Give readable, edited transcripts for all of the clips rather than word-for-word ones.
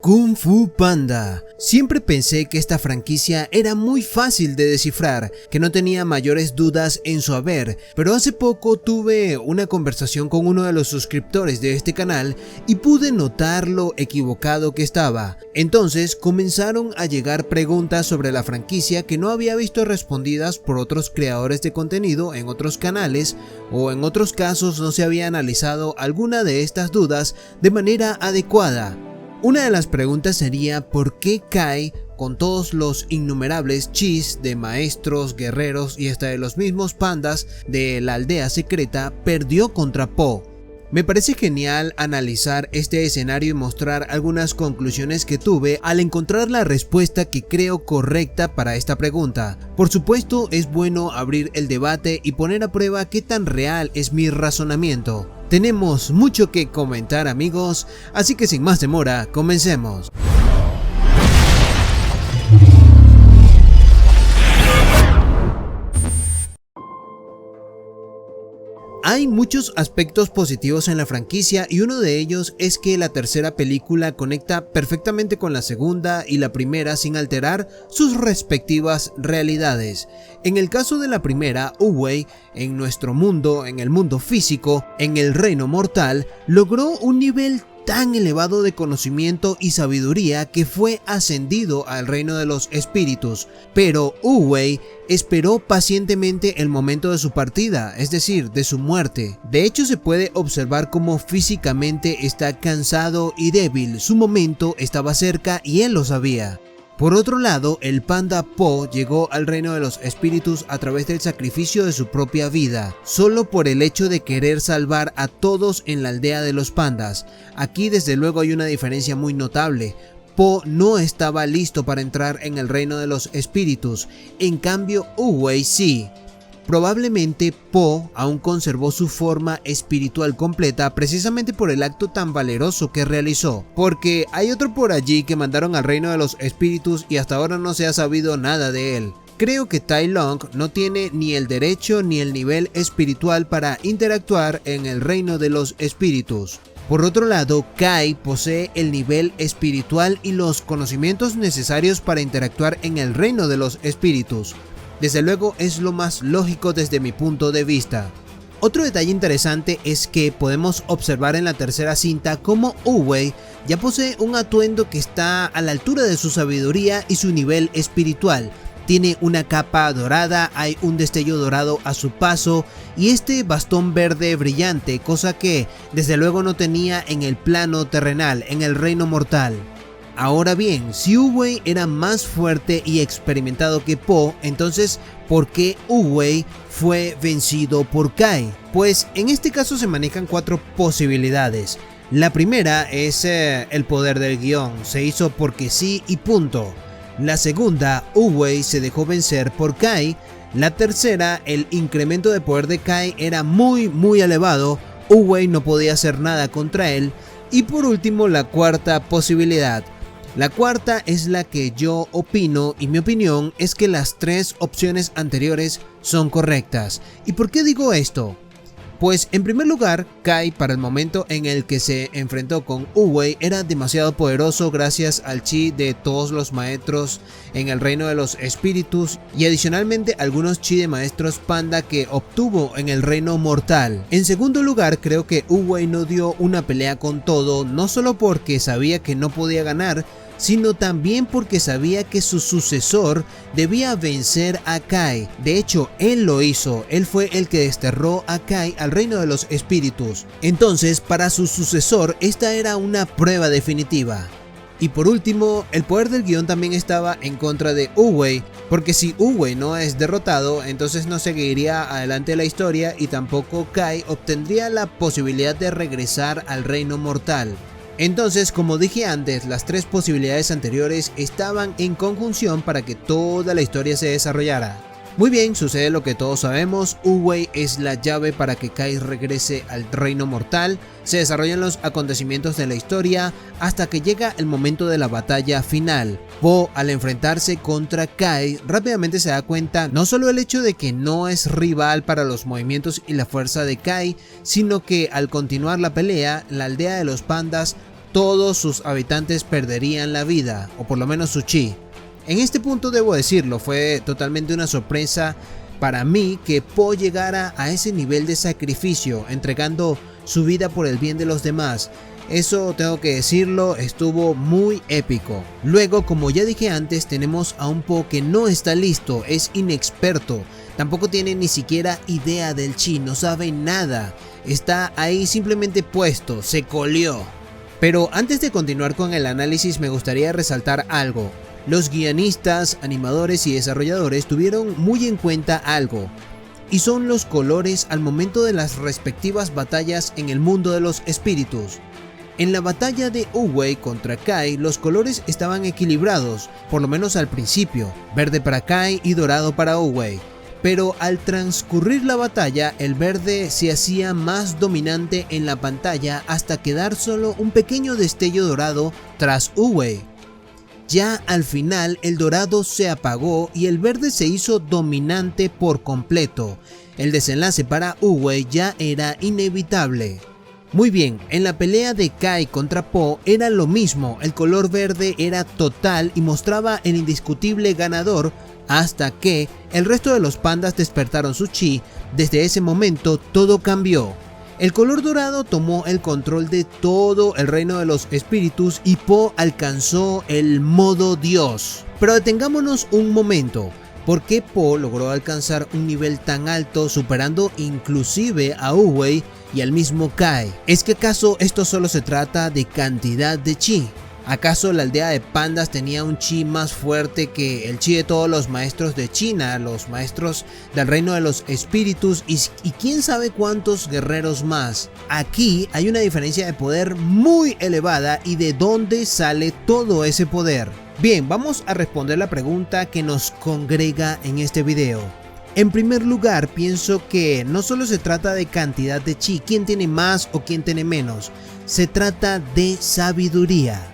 Kung Fu Panda. Siempre pensé que esta franquicia era muy fácil de descifrar, que no tenía mayores dudas en su haber, pero hace poco tuve una conversación con uno de los suscriptores de este canal y pude notar lo equivocado que estaba. Entonces comenzaron a llegar preguntas sobre la franquicia que no había visto respondidas por otros creadores de contenido en otros canales, o en otros casos no se había analizado alguna de estas dudas de manera adecuada. Una de las preguntas sería ¿por qué Kai, con todos los innumerables chis de maestros, guerreros y hasta de los mismos pandas de la aldea secreta, perdió contra Po? Me parece genial analizar este escenario y mostrar algunas conclusiones que tuve al encontrar la respuesta que creo correcta para esta pregunta. Por supuesto, es bueno abrir el debate y poner a prueba qué tan real es mi razonamiento. Tenemos mucho que comentar, amigos, así que sin más demora, comencemos. Hay muchos aspectos positivos en la franquicia y uno de ellos es que la tercera película conecta perfectamente con la segunda y la primera sin alterar sus respectivas realidades. En el caso de la primera, Wu-Wei, en nuestro mundo, en el mundo físico, en el reino mortal, logró un nivel tan elevado de conocimiento y sabiduría que fue ascendido al reino de los espíritus, pero Wu-Wei esperó pacientemente el momento de su partida, es decir, de su muerte. De hecho, se puede observar cómo físicamente está cansado y débil, su momento estaba cerca y él lo sabía. Por otro lado, el panda Po llegó al reino de los espíritus a través del sacrificio de su propia vida, solo por el hecho de querer salvar a todos en la aldea de los pandas. Aquí desde luego hay una diferencia muy notable. Po no estaba listo para entrar en el reino de los espíritus, en cambio Wu-Wei sí. Probablemente Po aún conservó su forma espiritual completa precisamente por el acto tan valeroso que realizó, porque hay otro por allí que mandaron al reino de los espíritus y hasta ahora no se ha sabido nada de él. Creo que Tai Lung no tiene ni el derecho ni el nivel espiritual para interactuar en el reino de los espíritus. Por otro lado, Kai posee el nivel espiritual y los conocimientos necesarios para interactuar en el reino de los espíritus. Desde luego es lo más lógico desde mi punto de vista. Otro detalle interesante es que podemos observar en la tercera cinta cómo Wu-Wei ya posee un atuendo que está a la altura de su sabiduría y su nivel espiritual. Tiene una capa dorada, hay un destello dorado a su paso y este bastón verde brillante, cosa que desde luego no tenía en el plano terrenal, en el reino mortal. Ahora bien, si Wu-Wei era más fuerte y experimentado que Po, entonces ¿por qué Wu-Wei fue vencido por Kai? Pues en este caso se manejan cuatro posibilidades. La primera es el poder del guión, se hizo porque sí y punto. La segunda, Wu-Wei se dejó vencer por Kai. La tercera, el incremento de poder de Kai era muy elevado, Wu-Wei no podía hacer nada contra él. Y por último, la cuarta posibilidad. La cuarta es la que yo opino y mi opinión es que las tres opciones anteriores son correctas. ¿Y por qué digo esto? Pues en primer lugar, Kai para el momento en el que se enfrentó con Wu-Wei era demasiado poderoso gracias al chi de todos los maestros en el reino de los espíritus y adicionalmente algunos chi de maestros panda que obtuvo en el reino mortal. En segundo lugar, creo que Wu-Wei no dio una pelea con todo, no solo porque sabía que no podía ganar, sino también porque sabía que su sucesor debía vencer a Kai. De hecho, él lo hizo, él fue el que desterró a Kai al reino de los espíritus. Entonces, para su sucesor, esta era una prueba definitiva. Y por último, el poder del guión también estaba en contra de Wu-Wei, porque si Wu-Wei no es derrotado, entonces no seguiría adelante la historia y tampoco Kai obtendría la posibilidad de regresar al reino mortal. Entonces, como dije antes, las tres posibilidades anteriores estaban en conjunción para que toda la historia se desarrollara. Muy bien, sucede lo que todos sabemos, Wu-Wei es la llave para que Kai regrese al reino mortal, se desarrollan los acontecimientos de la historia hasta que llega el momento de la batalla final. Po, al enfrentarse contra Kai, rápidamente se da cuenta no solo el hecho de que no es rival para los movimientos y la fuerza de Kai, sino que al continuar la pelea, la aldea de los pandas todos sus habitantes perderían la vida, o por lo menos su chi. En este punto debo decirlo, fue totalmente una sorpresa para mí que Po llegara a ese nivel de sacrificio, entregando su vida por el bien de los demás. Eso tengo que decirlo, estuvo muy épico. Luego, como ya dije antes, tenemos a un Po que no está listo, es inexperto, tampoco tiene ni siquiera idea del chi, no sabe nada, está ahí simplemente puesto, se colió. Pero antes de continuar con el análisis me gustaría resaltar algo. Los guionistas, animadores y desarrolladores tuvieron muy en cuenta algo, y son los colores al momento de las respectivas batallas en el mundo de los espíritus. En la batalla de Wu-Wei contra Kai, los colores estaban equilibrados, por lo menos al principio, verde para Kai y dorado para Wu-Wei. Pero al transcurrir la batalla, el verde se hacía más dominante en la pantalla hasta quedar solo un pequeño destello dorado tras Wu-Wei. Ya al final el dorado se apagó y el verde se hizo dominante por completo. El desenlace para Wu-Wei ya era inevitable. Muy bien, en la pelea de Kai contra Po era lo mismo, el color verde era total y mostraba el indiscutible ganador hasta que el resto de los pandas despertaron su chi. Desde ese momento todo cambió. El color dorado tomó el control de todo el reino de los espíritus y Po alcanzó el modo Dios. Pero detengámonos un momento. ¿Por qué Po logró alcanzar un nivel tan alto, superando inclusive a Wu-Wei y al mismo Kai? ¿Es que acaso esto solo se trata de cantidad de chi? ¿Acaso la aldea de pandas tenía un chi más fuerte que el chi de todos los maestros de China, los maestros del reino de los espíritus y quién sabe cuántos guerreros más? Aquí hay una diferencia de poder muy elevada y de dónde sale todo ese poder. Bien, vamos a responder la pregunta que nos congrega en este video. En primer lugar, pienso que no solo se trata de cantidad de chi, quién tiene más o quién tiene menos, se trata de sabiduría.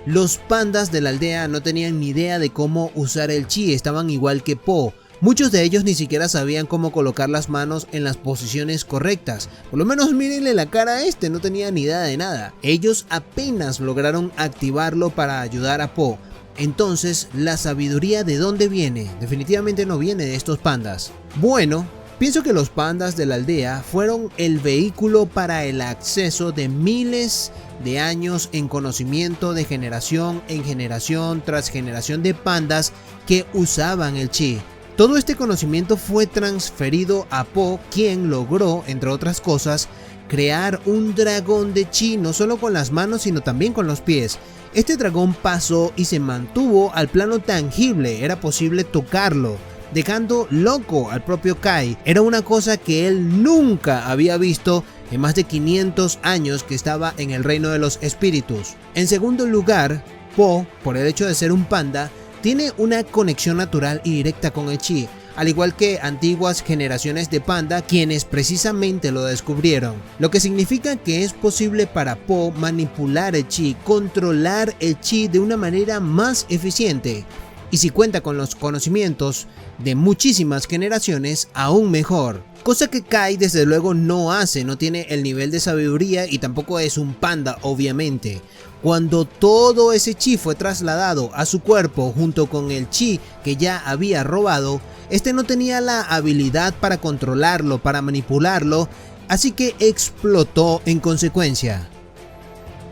Los pandas de la aldea no tenían ni idea de cómo usar el chi, estaban igual que Po. Muchos de ellos ni siquiera sabían cómo colocar las manos en las posiciones correctas. Por lo menos mírenle la cara a este, no tenía ni idea de nada. Ellos apenas lograron activarlo para ayudar a Po. Entonces, ¿la sabiduría de dónde viene? Definitivamente no viene de estos pandas. Bueno, pienso que los pandas de la aldea fueron el vehículo para el acceso de miles de años en conocimiento de generación en generación tras generación de pandas que usaban el chi. Todo este conocimiento fue transferido a Po, quien logró, entre otras cosas, crear un dragón de chi, no solo con las manos sino también con los pies. Este dragón pasó y se mantuvo al plano tangible, era posible tocarlo, dejando loco al propio Kai. Era una cosa que él nunca había visto en más de 500 años que estaba en el reino de los espíritus. En segundo lugar, Po, por el hecho de ser un panda, tiene una conexión natural y directa con el chi, al igual que antiguas generaciones de panda quienes precisamente lo descubrieron, lo que significa que es posible para Po manipular el chi, controlar el chi de una manera más eficiente, y si cuenta con los conocimientos de muchísimas generaciones, aún mejor. Cosa que Kai desde luego no hace, no tiene el nivel de sabiduría y tampoco es un panda obviamente. Cuando todo ese chi fue trasladado a su cuerpo junto con el chi que ya había robado, este no tenía la habilidad para controlarlo, para manipularlo, así que explotó en consecuencia.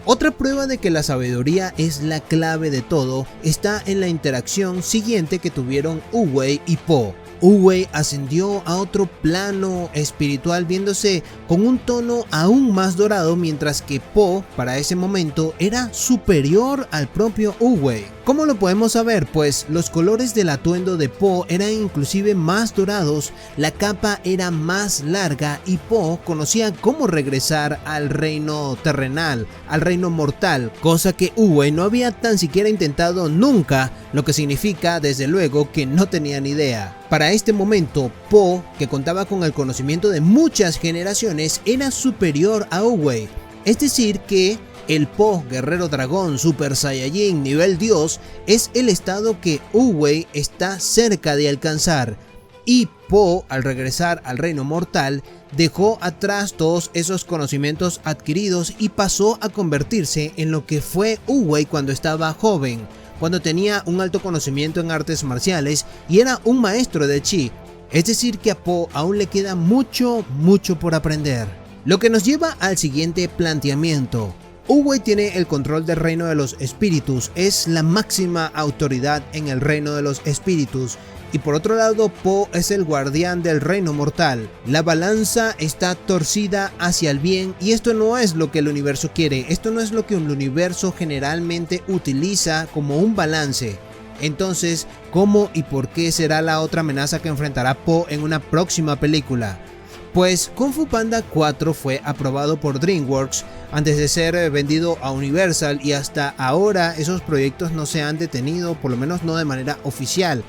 Otra prueba de que la sabiduría es la clave de todo está en la interacción siguiente que tuvieron Wu-Wei y Po. Wu-Wei ascendió a otro plano espiritual viéndose con un tono aún más dorado, mientras que Po para ese momento era superior al propio Wu-Wei. ¿Cómo lo podemos saber? Pues los colores del atuendo de Po eran inclusive más dorados, la capa era más larga y Po conocía cómo regresar al reino terrenal, al reino mortal, cosa que Wu-Wei no había tan siquiera intentado nunca, lo que significa desde luego que no tenía ni idea. Para este momento, Po, que contaba con el conocimiento de muchas generaciones, era superior a Wu-Wei, es decir que el Po Guerrero Dragón Super Saiyajin nivel Dios es el estado que Wu-Wei está cerca de alcanzar. Y Po, al regresar al reino mortal, dejó atrás todos esos conocimientos adquiridos y pasó a convertirse en lo que fue Wu-Wei cuando estaba joven, cuando tenía un alto conocimiento en artes marciales y era un maestro de Chi. Es decir que a Po aún le queda mucho por aprender. Lo que nos lleva al siguiente planteamiento. Wu-Wei tiene el control del reino de los espíritus, es la máxima autoridad en el reino de los espíritus. Y por otro lado, Po es el guardián del reino mortal. La balanza está torcida hacia el bien y esto no es lo que el universo quiere. Esto no es lo que el universo generalmente utiliza como un balance. Entonces, ¿cómo y por qué será la otra amenaza que enfrentará Po en una próxima película? Pues Kung Fu Panda 4 fue aprobado por DreamWorks antes de ser vendido a Universal y hasta ahora esos proyectos no se han detenido, por lo menos no de manera oficial.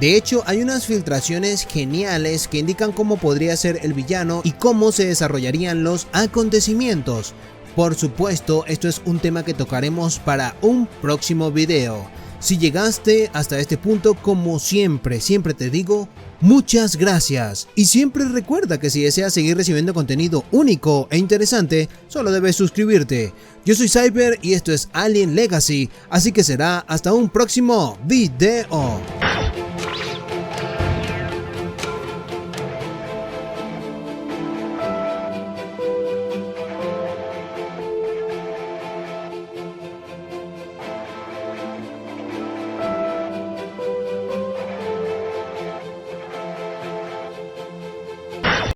De hecho, hay unas filtraciones geniales que indican cómo podría ser el villano y cómo se desarrollarían los acontecimientos. Por supuesto, esto es un tema que tocaremos para un próximo video. Si llegaste hasta este punto, como siempre te digo, muchas gracias. Y siempre recuerda que si deseas seguir recibiendo contenido único e interesante, solo debes suscribirte. Yo soy Cyber y esto es Alien Legacy, así que será hasta un próximo video.